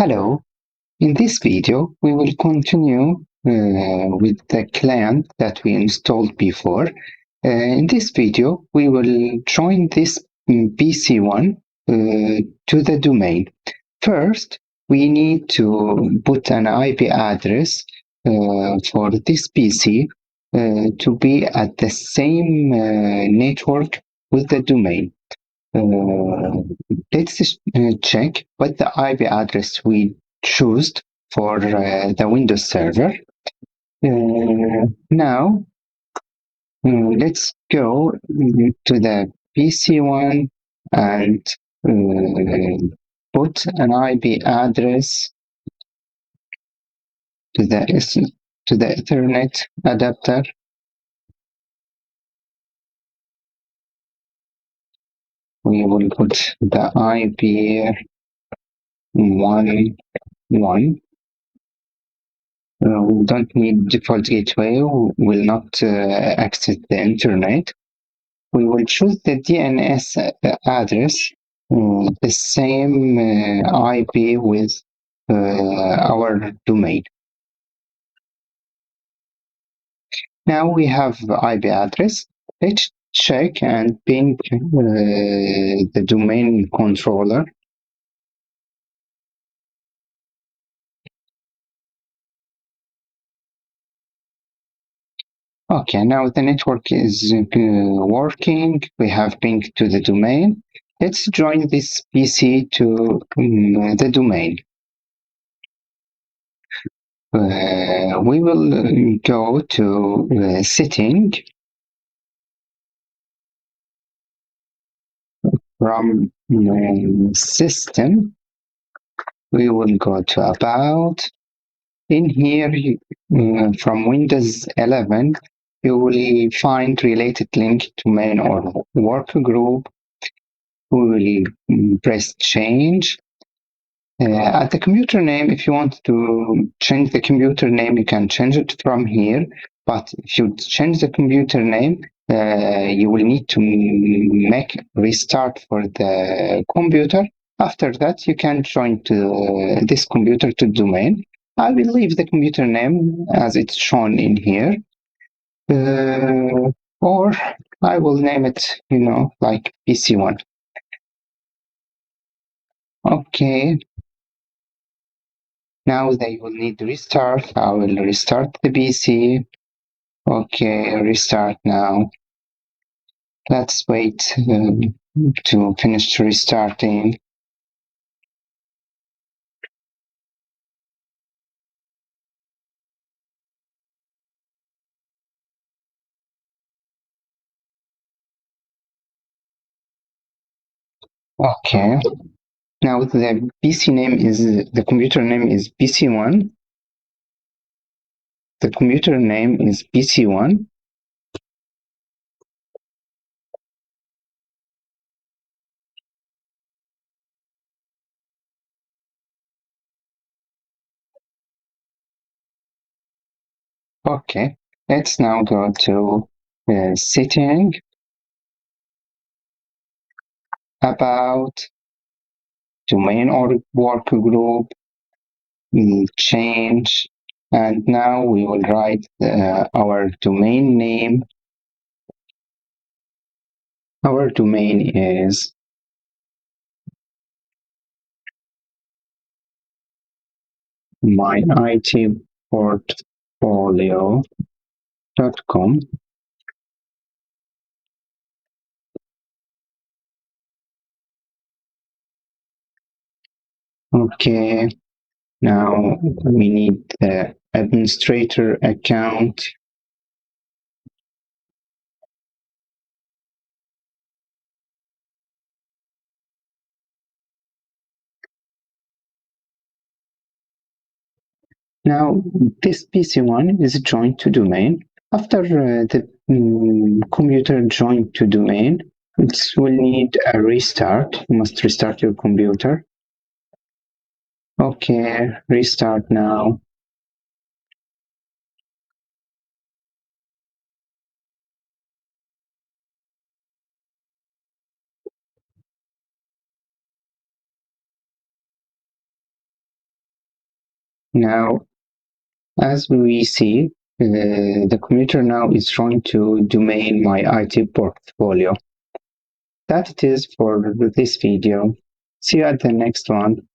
Hello, in this video we will continue with the client that we installed before. In this video we will join this PC1 to the domain. First, we need to put an IP address for this PC to be at the same network with the domain. Let's check what the IP address we chose for the Windows server. Now, let's go to the PC1 and put an IP address to the Ethernet adapter. We will put the IP 1.1. We don't need default gateway. We will not access the internet. We will choose the DNS address, the same IP with our domain. Now we have the IP address. Let's check and ping the domain controller. Okay, now the network is working. We have pinged to the domain. Let's join this PC to the domain. We will go to setting from system. We will go to about. In here, from Windows 11, you will find related link to main or work group. We will press change. At the computer name, if you want to change the computer name, you can change it from here. But if you change the computer name, you will need to make restart for the computer. After that, you can join to this computer to domain. I will leave the computer name as it's shown in here. Or I will name it, like PC1. Okay. Now they will need to restart. I will restart the PC. Okay, restart now. Let's wait to finish restarting. Okay. Now the PC name is, the computer name is PC1. The computer name is PC1. Okay, let's now go to setting, about, domain or work group, change, and now we will write our domain name. Our domain is myitportfolio.com. Okay, now we need the administrator account. Now this PC1 is joined to domain. After the computer joined to domain, it will need a restart. You must restart your computer. Okay, restart now. Now, as we see, the computer now is trying to domain my IT portfolio. That it is for this video. See you at the next one.